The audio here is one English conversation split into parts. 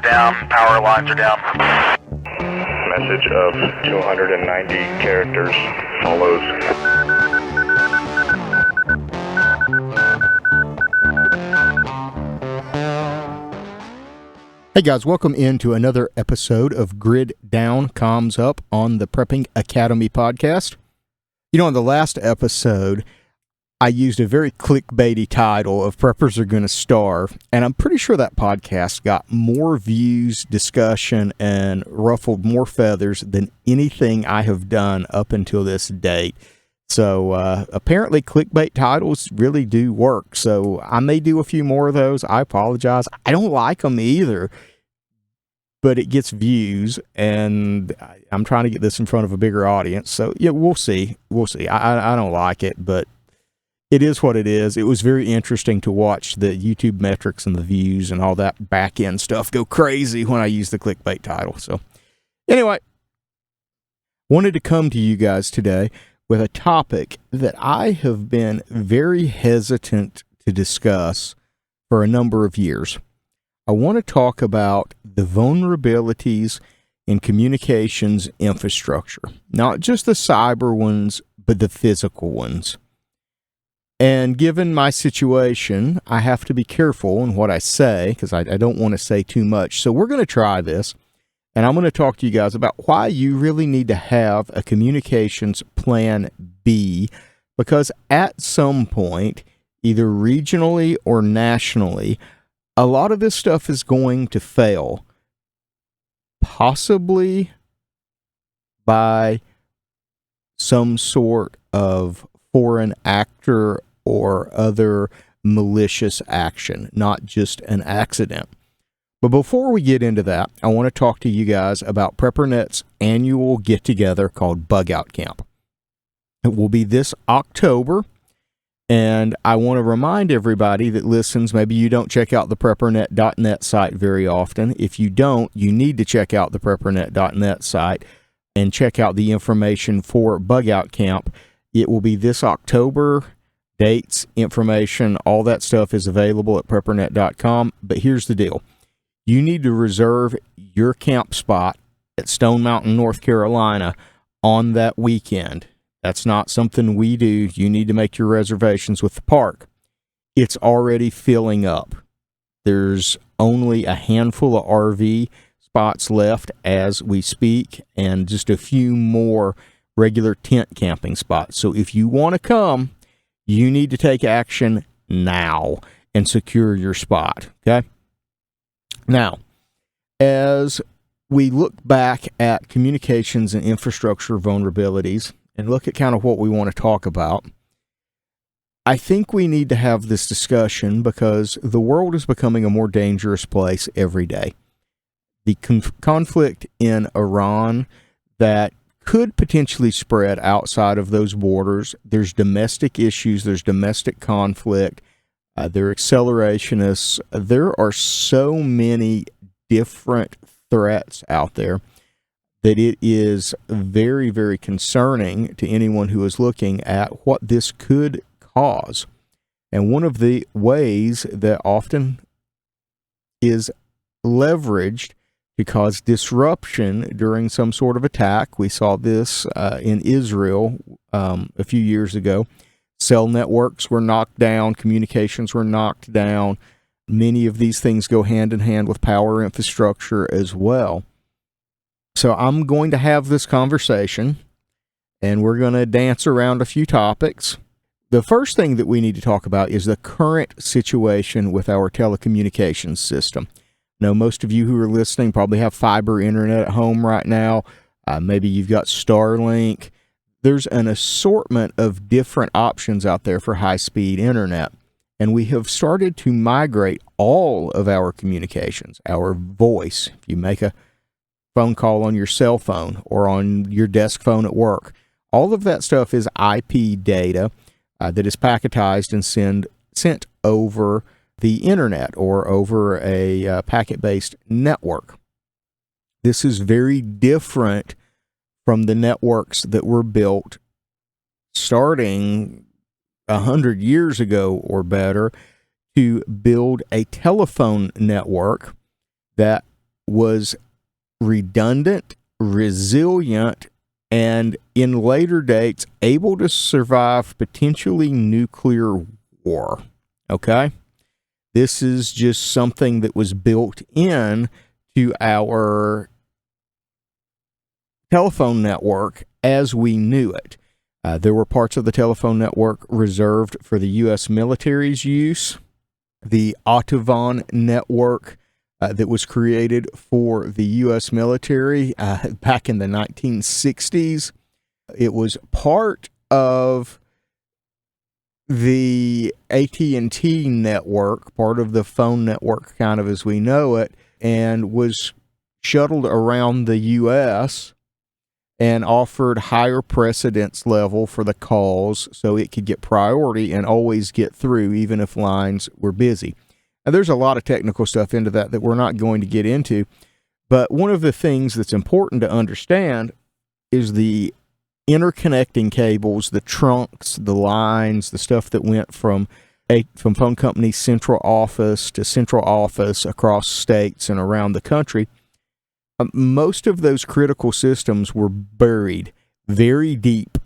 down, power lines are down. Message of 290 characters follows. Hey guys, welcome into another episode of Grid Down Comms Up on the Prepping Academy podcast. You know, in the last episode, I used a very clickbaity title of Preppers Are Gonna Starve, and I'm pretty sure that podcast got more views, discussion, and ruffled more feathers than anything I have done up until this date. So apparently clickbait titles really do work. So I may do a few more of those. I apologize. I don't like them either, but it gets views, and I'm trying to get this in front of a bigger audience. So yeah, we'll see. We'll see. I don't like it, but it is what it is. It was very interesting to watch the YouTube metrics and the views and all that back end stuff go crazy when I use the clickbait title. So anyway, wanted to come to you guys today with a topic that I have been very hesitant to discuss for a number of years. I want to talk about the vulnerabilities in communications infrastructure, not just the cyber ones, but the physical ones. And given my situation, I have to be careful in what I say because I don't want to say too much. So we're going to try this, and I'm going to talk to you guys about why you really need to have a communications plan B, because at some point, either regionally or nationally, a lot of this stuff is going to fail, possibly by some sort of foreign actor or other malicious action, not just an accident. But before we get into that, I want to talk to you guys about PrepperNet's annual get-together called Bug Out Camp. It will be this October, and I want to remind everybody that listens, maybe you don't check out the preppernet.net site very often. If you don't, you need to check out the preppernet.net site and check out the information for Bug Out Camp. It will be this October. Dates, information, all that stuff is available at preppernet.com. But here's the deal. You need to reserve your camp spot at Stone Mountain, North Carolina on that weekend. That's not something we do. You need to make your reservations with the park. It's already filling up. There's only a handful of RV spots left as we speak, and just a few more regular tent camping spots. So if you want to come, you need to take action now and secure your spot, okay? Now, as we look back at communications and infrastructure vulnerabilities and look at kind of what we want to talk about, I think we need to have this discussion because the world is becoming a more dangerous place every day. The conflict in Iran that could potentially spread outside of those borders. There's domestic issues. There's domestic conflict. There are accelerationists. There are so many different threats out there that it is very, very concerning to anyone who is looking at what this could cause. And one of the ways that often is leveraged to cause disruption during some sort of attack. We saw this in Israel a few years ago. Cell networks were knocked down. Communications were knocked down. Many of these things go hand in hand with power infrastructure as well. So I'm going to have this conversation, and we're going to dance around a few topics. The first thing that we need to talk about is the current situation with our telecommunications system. Now, most of you who are listening probably have fiber internet at home right now. Maybe you've got Starlink. There's an assortment of different options out there for high-speed internet. And we have started to migrate all of our communications, our voice. If you make a phone call on your cell phone or on your desk phone at work, all of that stuff is IP data that is packetized and sent over the internet or over a packet-based network. This is very different from the networks that were built starting 100 years ago or better to build a telephone network that was redundant, resilient, and in later dates, able to survive potentially nuclear war. Okay? This is just something that was built in to our telephone network as we knew it. There were parts of the telephone network reserved for the U.S. military's use. The Autobahn network that was created for the U.S. military back in the 1960s. It was part of the AT&T network, part of the phone network kind of as we know it, and was shuttled around the U.S. and offered higher precedence level for the calls so it could get priority and always get through even if lines were busy. Now, there's a lot of technical stuff into that we're not going to get into, but one of the things that's important to understand is the interconnecting cables, the trunks, the lines, the stuff that went from phone company's central office to central office across states and around the country. Most of those critical systems were buried very deep,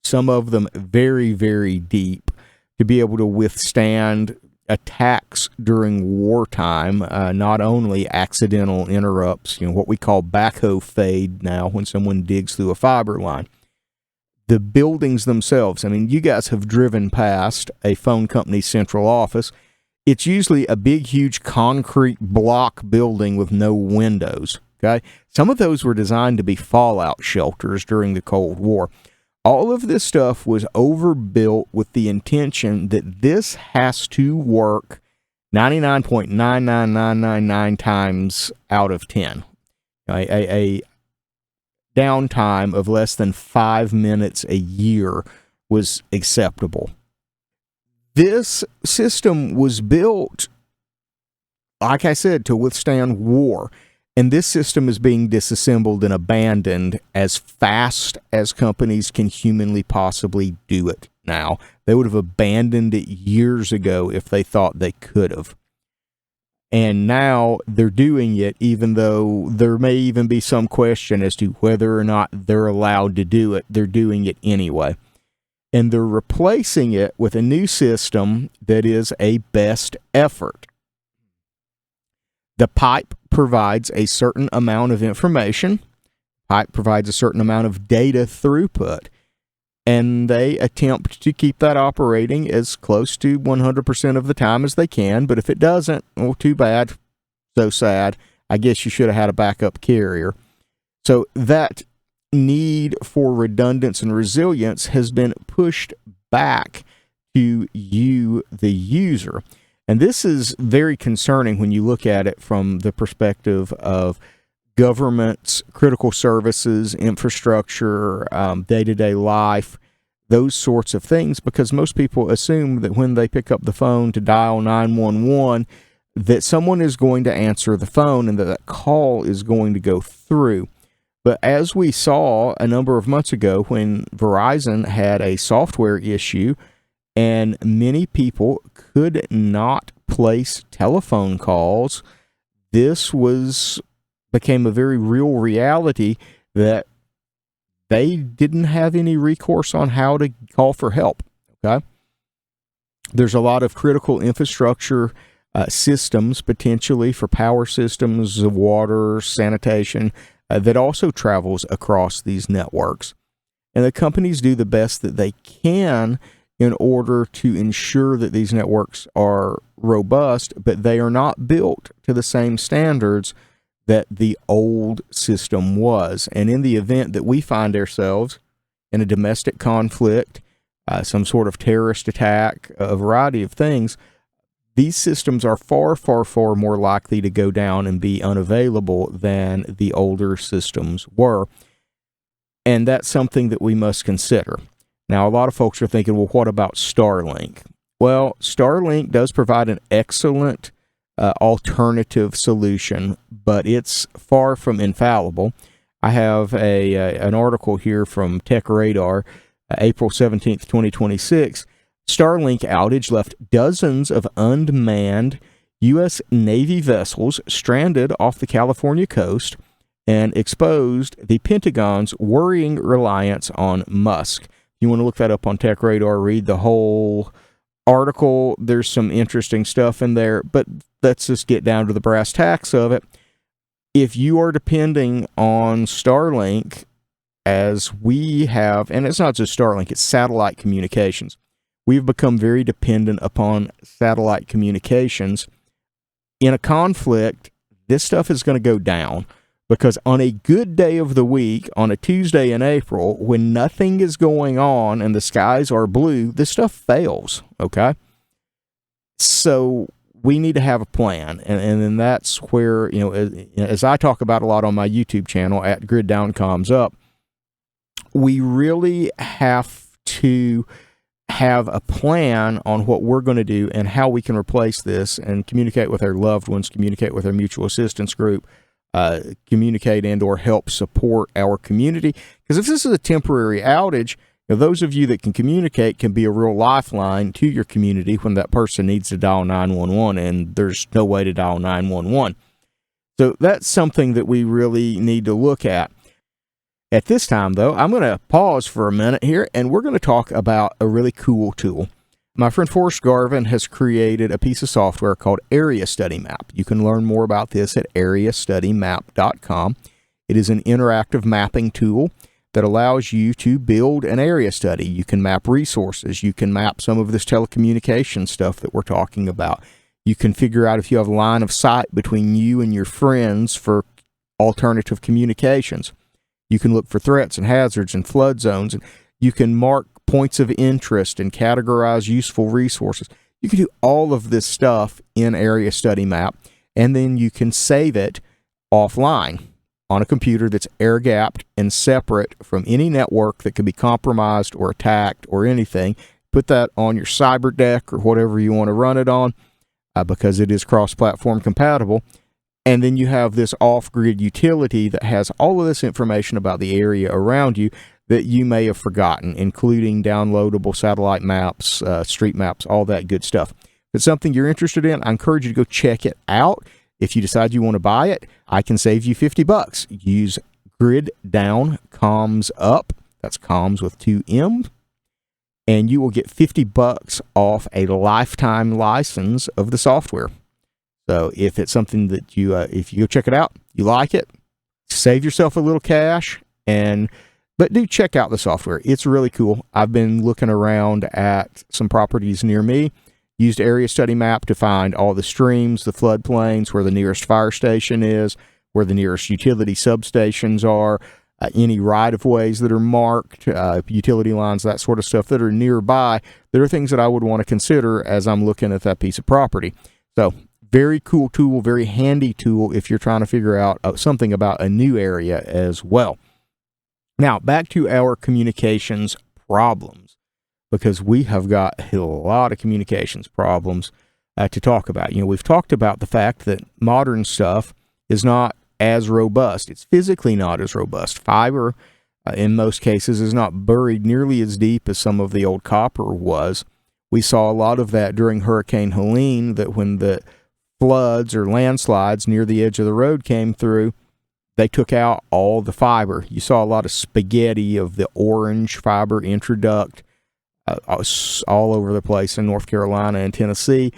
some of them very, very deep, to be able to withstand attacks during wartime, not only accidental interrupts, what we call backhoe fade now when someone digs through a fiber line. The buildings themselves, you guys have driven past a phone company's central office. It's usually a big, huge concrete block building with no windows. Okay, some of those were designed to be fallout shelters during the Cold War. All of this stuff was overbuilt with the intention that this has to work 99.99999 times out of 10. A downtime of less than 5 minutes a year was acceptable. This system was built, like I said, to withstand war. And this system is being disassembled and abandoned as fast as companies can humanly possibly do it now. They would have abandoned it years ago if they thought they could have. And now they're doing it, even though there may even be some question as to whether or not they're allowed to do it. They're doing it anyway. And they're replacing it with a new system that is a best effort. The pipe provides a certain amount of information. Pipe provides a certain amount of data throughput. And they attempt to keep that operating as close to 100% of the time as they can. But if it doesn't, well, too bad. So sad. I guess you should have had a backup carrier. So that need for redundancy and resilience has been pushed back to you, the user. And this is very concerning when you look at it from the perspective of governments, critical services, infrastructure, day-to-day life, those sorts of things, because most people assume that when they pick up the phone to dial 911, that someone is going to answer the phone and that call is going to go through. But as we saw a number of months ago when Verizon had a software issue, and many people could not place telephone calls, this became a very real reality that they didn't have any recourse on how to call for help. Okay, there's a lot of critical infrastructure systems, potentially for power systems, water, sanitation, that also travels across these networks. And the companies do the best that they can in order to ensure that these networks are robust, but they are not built to the same standards that the old system was. And in the event that we find ourselves in a domestic conflict, some sort of terrorist attack, a variety of things, these systems are far, far, far more likely to go down and be unavailable than the older systems were. And that's something that we must consider. Now, a lot of folks are thinking, well, what about Starlink? Well, Starlink does provide an excellent alternative solution, but it's far from infallible. I have an article here from Tech Radar, April 17th, 2026. Starlink outage left dozens of unmanned U.S. Navy vessels stranded off the California coast and exposed the Pentagon's worrying reliance on Musk. You want to look that up on Tech Radar, read the whole article. There's some interesting stuff in there, but let's just get down to the brass tacks of it. If you are depending on Starlink, as we have, and it's not just Starlink, it's satellite communications. We've become very dependent upon satellite communications. In a conflict, this stuff is going to go down, because on a good day of the week, on a Tuesday in April, when nothing is going on and the skies are blue, this stuff fails, okay? So we need to have a plan, and then that's where, as I talk about a lot on my YouTube channel at Grid Down Comms Up, we really have to have a plan on what we're going to do and how we can replace this and communicate with our loved ones, communicate with our mutual assistance group, communicate and or help support our community. Because if this is a temporary outage, those of you that can communicate can be a real lifeline to your community when that person needs to dial 911 and there's no way to dial 911. So that's something that we really need to look at. At this time, though, I'm going to pause for a minute here, and we're going to talk about a really cool tool. My friend Forrest Garvin has created a piece of software called Area Study Map. You can learn more about this at areastudymap.com. It is an interactive mapping tool that allows you to build an area study. You can map resources. You can map some of this telecommunication stuff that we're talking about. You can figure out if you have line of sight between you and your friends for alternative communications. You can look for threats and hazards and flood zones, and you can mark points of interest and categorize useful resources. You can do all of this stuff in Area Study Map, and then you can save it offline on a computer that's air-gapped and separate from any network that could be compromised or attacked or anything. Put that on your cyber deck or whatever you want to run it on, because it is cross-platform compatible. And then you have this off-grid utility that has all of this information about the area around you that you may have forgotten, including downloadable satellite maps, street maps, all that good stuff. If it's something you're interested in, I encourage you to go check it out. If you decide you want to buy it, I can save you $50. Use Grid Down Comms Up. That's comms with 2 M's. And you will get $50 off a lifetime license of the software. So if it's something that you, if you go check it out, you like it, save yourself a little cash, but do check out the software. It's really cool. I've been looking around at some properties near me, used Area Study Map to find all the streams, the floodplains, where the nearest fire station is, where the nearest utility substations are, any right-of-ways that are marked, utility lines, that sort of stuff that are nearby. There are things that I would want to consider as I'm looking at that piece of property. So, very cool tool, very handy tool if you're trying to figure out something about a new area as well. Now, back to our communications problems, because we have got a lot of communications problems to talk about. We've talked about the fact that modern stuff is not as robust. It's physically not as robust. Fiber, in most cases, is not buried nearly as deep as some of the old copper was. We saw a lot of that during Hurricane Helene, that when the floods or landslides near the edge of the road came through, they took out all the fiber. You saw a lot of spaghetti of the orange fiber introduct all over the place in North Carolina and Tennessee.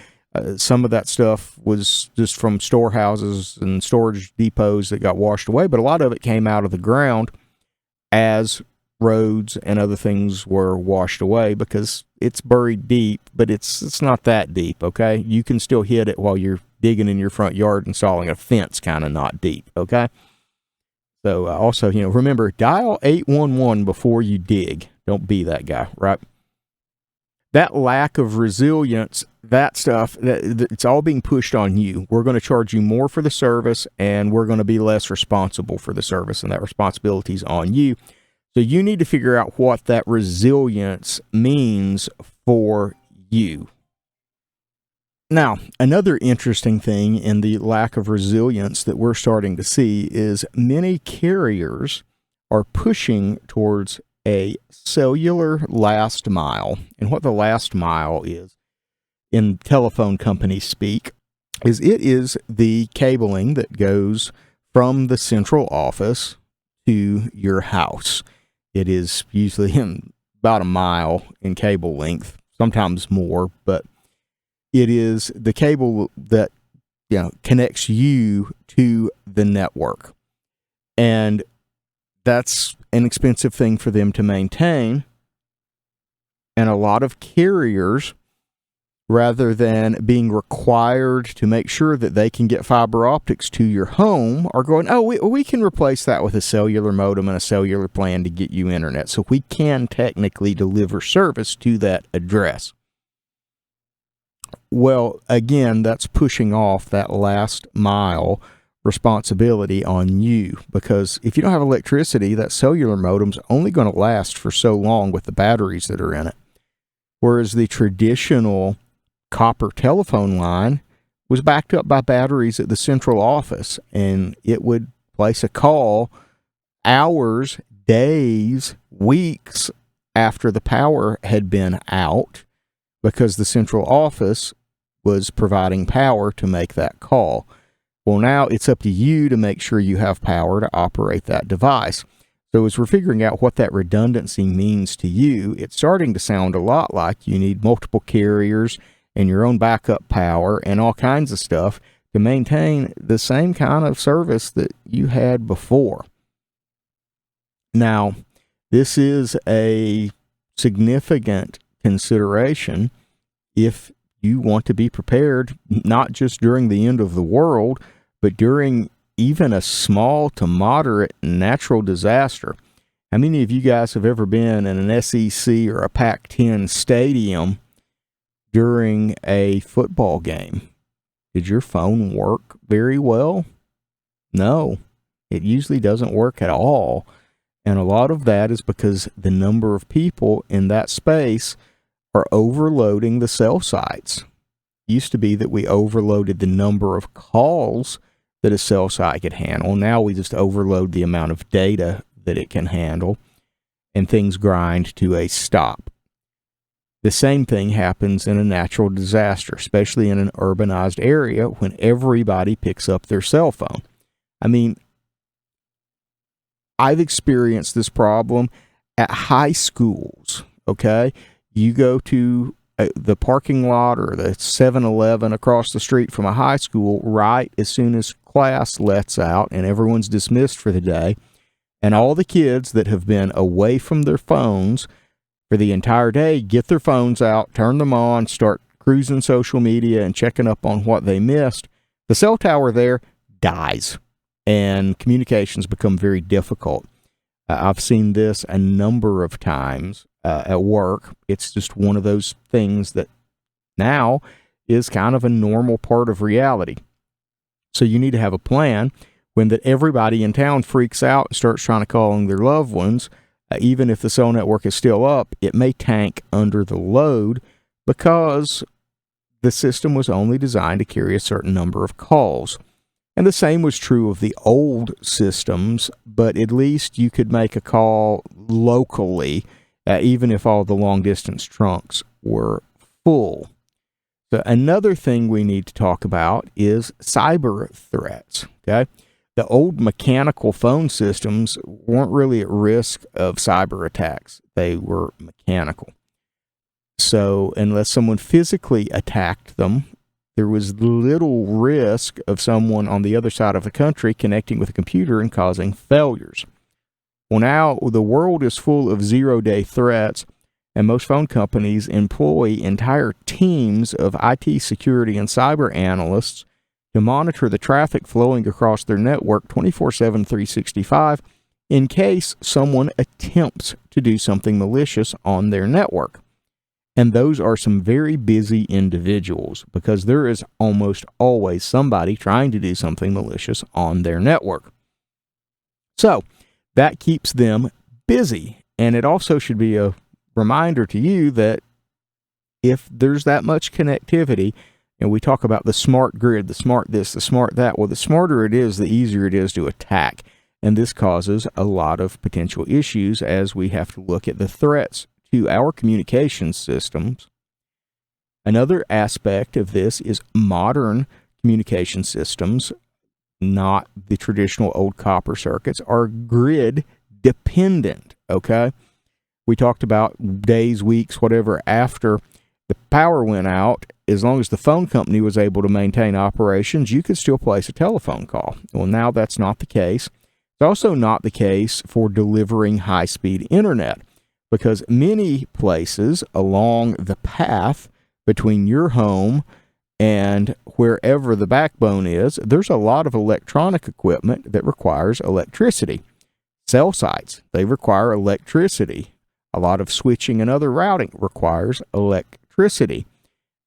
Some of that stuff was just from storehouses and storage depots that got washed away, but a lot of it came out of the ground as roads and other things were washed away, because it's buried deep, but it's not that deep, okay? You can still hit it while you're digging in your front yard, installing a fence, kind of not deep, okay? So also, remember, dial 811 before you dig. Don't be that guy, right? That lack of resilience, that stuff, it's all being pushed on you. We're going to charge you more for the service, and we're going to be less responsible for the service, and that responsibility is on you. So you need to figure out what that resilience means for you. Now, another interesting thing in the lack of resilience that we're starting to see is many carriers are pushing towards a cellular last mile. And what the last mile is, in telephone company speak, is it is the cabling that goes from the central office to your house. It is usually about a mile in cable length, sometimes more, but it is the cable that connects you to the network. And that's an expensive thing for them to maintain. And a lot of carriers, rather than being required to make sure that they can get fiber optics to your home, are going, oh, we can replace that with a cellular modem and a cellular plan to get you internet. So we can technically deliver service to that address. Well, again, that's pushing off that last mile responsibility on you, because if you don't have electricity, that cellular modem's only going to last for so long with the batteries that are in it. Whereas the traditional copper telephone line was backed up by batteries at the central office, and it would place a call hours, days, weeks after the power had been out, because the central office was providing power to make that call. Well, now it's up to you to make sure you have power to operate that device. So as we're figuring out what that redundancy means to you, it's starting to sound a lot like you need multiple carriers and your own backup power and all kinds of stuff to maintain the same kind of service that you had before. Now, this is a significant consideration if you want to be prepared, not just during the end of the world, but during even a small to moderate natural disaster. How many of you guys have ever been in an SEC or a Pac-10 stadium during a football game? Did your phone work very well? No, it usually doesn't work at all. And a lot of that is because the number of people in that space are overloading the cell sites. It used to be that we overloaded the number of calls that a cell site could handle. Now we just overload the amount of data that it can handle, and things grind to a stop. The same thing happens in a natural disaster, especially in an urbanized area when everybody picks up their cell phone. I mean, I've experienced this problem at high schools, okay? You go to the parking lot or the 7-Eleven across the street from a high school right as soon as class lets out and everyone's dismissed for the day, and all the kids that have been away from their phones for the entire day get their phones out, turn them on, start cruising social media and checking up on what they missed. The cell tower there dies, and communications become very difficult. I've seen this a number of times at work. It's just one of those things that now is kind of a normal part of reality. So you need to have a plan when that everybody in town freaks out and starts trying to call their loved ones. Even if the cell network is still up, it may tank under the load because the system was only designed to carry a certain number of calls. And the same was true of the old systems, but at least you could make a call locally, even if all the long-distance trunks were full. So another thing we need to talk about is cyber threats, okay? The old mechanical phone systems weren't really at risk of cyber attacks. They were mechanical. So unless someone physically attacked them, there was little risk of someone on the other side of the country connecting with a computer and causing failures. Well, now the world is full of zero-day threats, and most phone companies employ entire teams of IT security and cyber analysts to monitor the traffic flowing across their network 24/7, 365 in case someone attempts to do something malicious on their network. And those are some very busy individuals because there is almost always somebody trying to do something malicious on their network. So that keeps them busy. And it also should be a reminder to you that if there's that much connectivity, and we talk about the smart grid, the smart this, the smart that, well, the smarter it is, the easier it is to attack. And this causes a lot of potential issues as we have to look at the threats to our communication systems. Another aspect of this is modern communication systems, not the traditional old copper circuits, are grid dependent, okay? We talked about days, weeks, whatever, after the power went out. As long as the phone company was able to maintain operations, you could still place a telephone call. Well, now that's not the case. It's also not the case for delivering high-speed internet, because many places along the path between your home and wherever the backbone is, there's a lot of electronic equipment that requires electricity. Cell sites, they require electricity. A lot of switching and other routing requires electricity.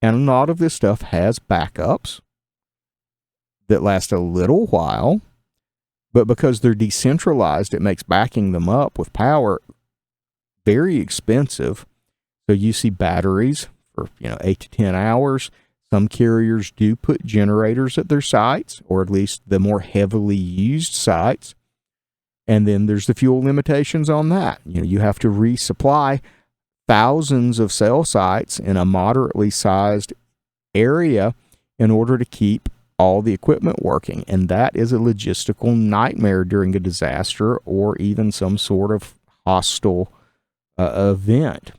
And a lot of this stuff has backups that last a little while, but because they're decentralized, it makes backing them up with power very expensive. So you see batteries for 8 to 10 hours. Some carriers do put generators at their sites, or at least the more heavily used sites. And then there's the fuel limitations on that. You have to resupply thousands of cell sites in a moderately sized area in order to keep all the equipment working. And that is a logistical nightmare during a disaster or even some sort of hostile event.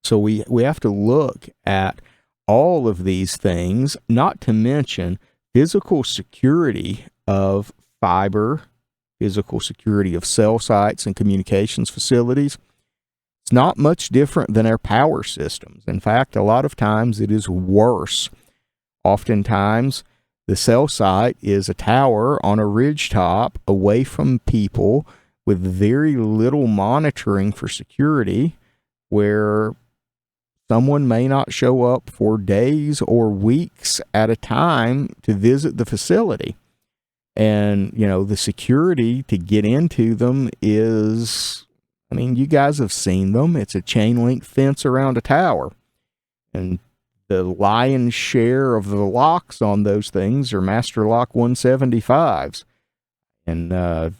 So we have to look at all of these things, not to mention physical security of fiber, physical security of cell sites and communications facilities. It's not much different than our power systems. In fact, a lot of times it is worse. Oftentimes, the cell site is a tower on a ridge top away from people with very little monitoring for security, where someone may not show up for days or weeks at a time to visit the facility. And, the security to get into them is, you guys have seen them. It's a chain link fence around a tower. And the lion's share of the locks on those things are Master Lock 175s. And, go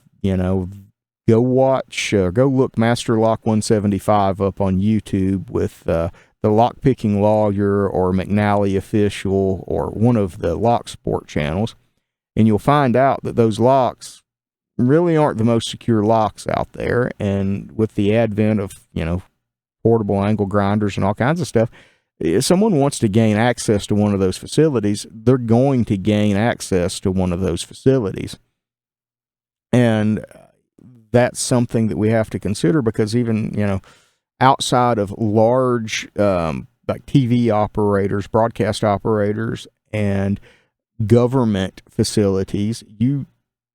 look Master Lock 175 up on YouTube with the Lockpicking Lawyer or McNally Official or one of the lock sport channels. And you'll find out that those locks really aren't the most secure locks out there. And with the advent of, portable angle grinders and all kinds of stuff, if someone wants to gain access to one of those facilities, they're going to gain access to one of those facilities. And that's something that we have to consider, because even, outside of large like TV operators, broadcast operators, and government facilities, you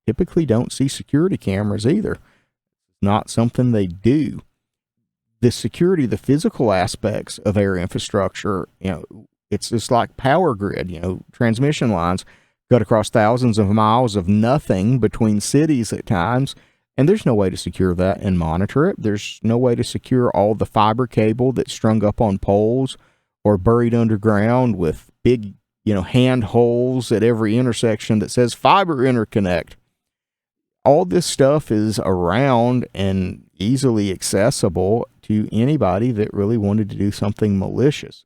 typically don't see security cameras either. Not something they do. The security, the physical aspects of air infrastructure, it's just like power grid. Transmission lines cut across thousands of miles of nothing between cities at times, and there's no way to secure that and monitor it. There's no way to secure all the fiber cable that's strung up on poles or buried underground with big hand holes at every intersection that says fiber interconnect. All this stuff is around and easily accessible to anybody that really wanted to do something malicious.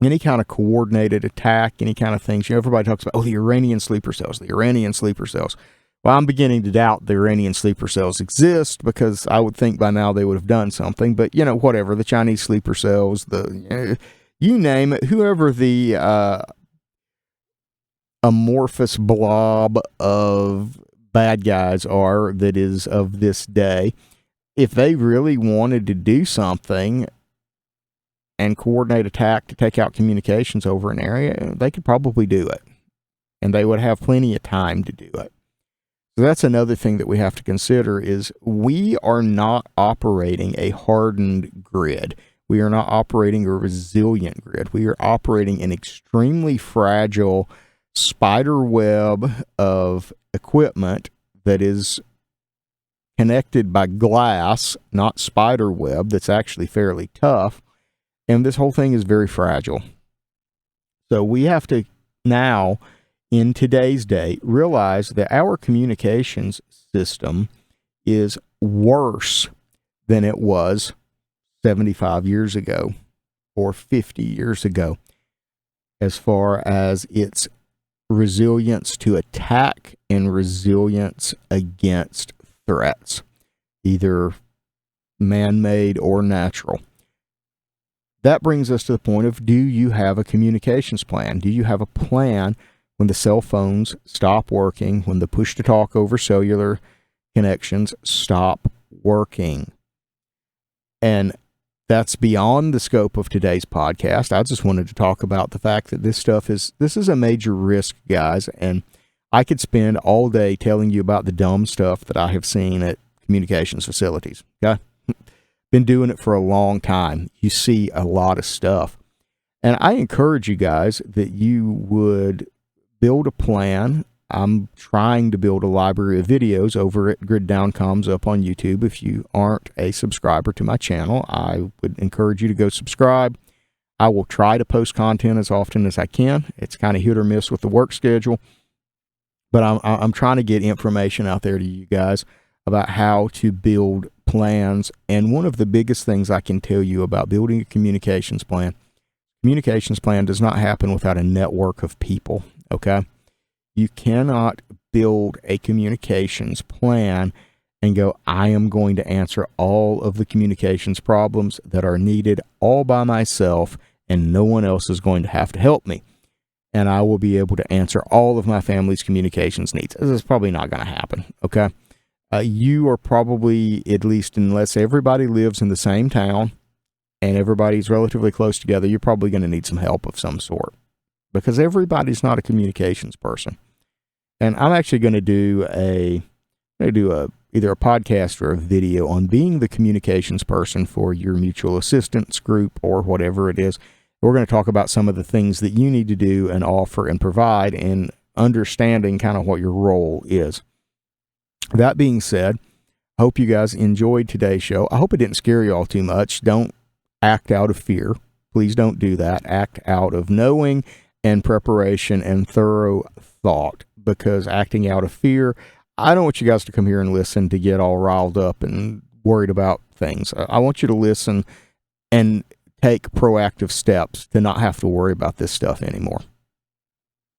Any kind of coordinated attack, any kind of things. Everybody talks about, the Iranian sleeper cells, the Iranian sleeper cells. Well, I'm beginning to doubt the Iranian sleeper cells exist, because I would think by now they would have done something. But, whatever, the Chinese sleeper cells, you name it, whoever the amorphous blob of bad guys are that is of this day, if they really wanted to do something and coordinate attack to take out communications over an area, they could probably do it. And they would have plenty of time to do it. So that's another thing that we have to consider, is we are not operating a hardened grid. We are not operating a resilient grid. We are operating an extremely fragile spider web of equipment that is connected by glass, not spider web, that's actually fairly tough. And this whole thing is very fragile. So we have to now, in today's day, realize that our communications system is worse than it was 75 years ago or 50 years ago, as far as its resilience to attack and resilience against threats, either man-made or natural. That brings us to the point of, do you have a communications plan? Do you have a plan when the cell phones stop working, when the push-to-talk over cellular connections stop working? And that's beyond the scope of today's podcast. I just wanted to talk about the fact that this is a major risk, guys, and I could spend all day telling you about the dumb stuff that I have seen at communications facilities. Okay? Been doing it for a long time. You see a lot of stuff. And I encourage you guys that you would build a plan. I'm trying to build a library of videos over at Grid Down Comms up on YouTube. If you aren't a subscriber to my channel, I would encourage you to go subscribe. I will try to post content as often as I can. It's kind of hit or miss with the work schedule, but I'm trying to get information out there to you guys about how to build plans. And one of the biggest things I can tell you about building a communications plan does not happen without a network of people, okay? You cannot build a communications plan and go, I am going to answer all of the communications problems that are needed all by myself, and no one else is going to have to help me, and I will be able to answer all of my family's communications needs. This is probably not going to happen, okay? You are probably, at least unless everybody lives in the same town and everybody's relatively close together, you're probably going to need some help of some sort, because everybody's not a communications person. And I'm actually going to do either a podcast or a video on being the communications person for your mutual assistance group or whatever it is. We're going to talk about some of the things that you need to do and offer and provide, and understanding kind of what your role is. That being said, I hope you guys enjoyed today's show. I hope it didn't scare you all too much. Don't act out of fear. Please don't do that. Act out of knowing and preparation and thorough thought, because acting out of fear, I don't want you guys to come here and listen to get all riled up and worried about things. I want you to listen and take proactive steps to not have to worry about this stuff anymore.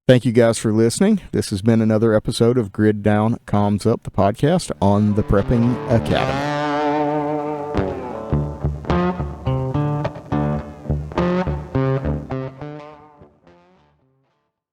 Thank you guys for listening. This has been another episode of Grid Down Comms Up, the podcast on the Prepping Academy.